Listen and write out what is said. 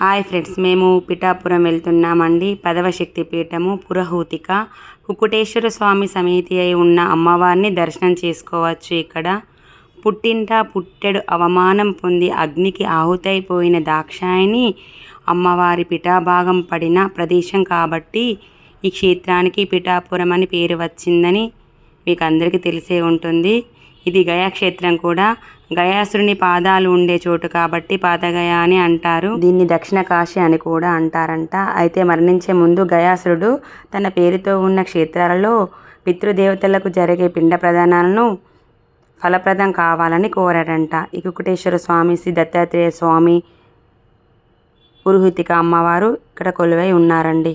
Hi friends, మేము పిఠాపురం వెళ్తున్నామండి. 10వ శక్తి పీఠము పురహూతిక కుకుటేశ్వర స్వామి సమితి అయి ఉన్న అమ్మవారిని దర్శనం చేసుకోవచ్చు. ఇక్కడ పుట్టింట పుట్టెడు అవమానం పొంది అగ్నికి ఆహుతైపోయిన దాక్షాయిని అమ్మవారి పిఠాభాగం పడిన ప్రదేశం కాబట్టి ఈ క్షేత్రానికి పిఠాపురం అని పేరు వచ్చిందని మీకు అందరికీ తెలిసే ఉంటుంది. ఇది గయా క్షేత్రం కూడా. గయాసురుని పాదాలు ఉండే చోటు కాబట్టి పాతగయ అని అంటారు. దీన్ని దక్షిణ కాశీ అని కూడా అంటారంట. అయితే మరణించే ముందు గయాసురుడు తన పేరుతో ఉన్న క్షేత్రాలలో పితృదేవతలకు జరిగే పిండ ప్రదానాలను ఫలప్రదం కావాలని కోరాడంట. ఈ కుకుటేశ్వర స్వామి, శ్రీ దత్తాత్రేయ స్వామి, పురుహూతిక అమ్మవారు ఇక్కడ కొలువై ఉన్నారండి.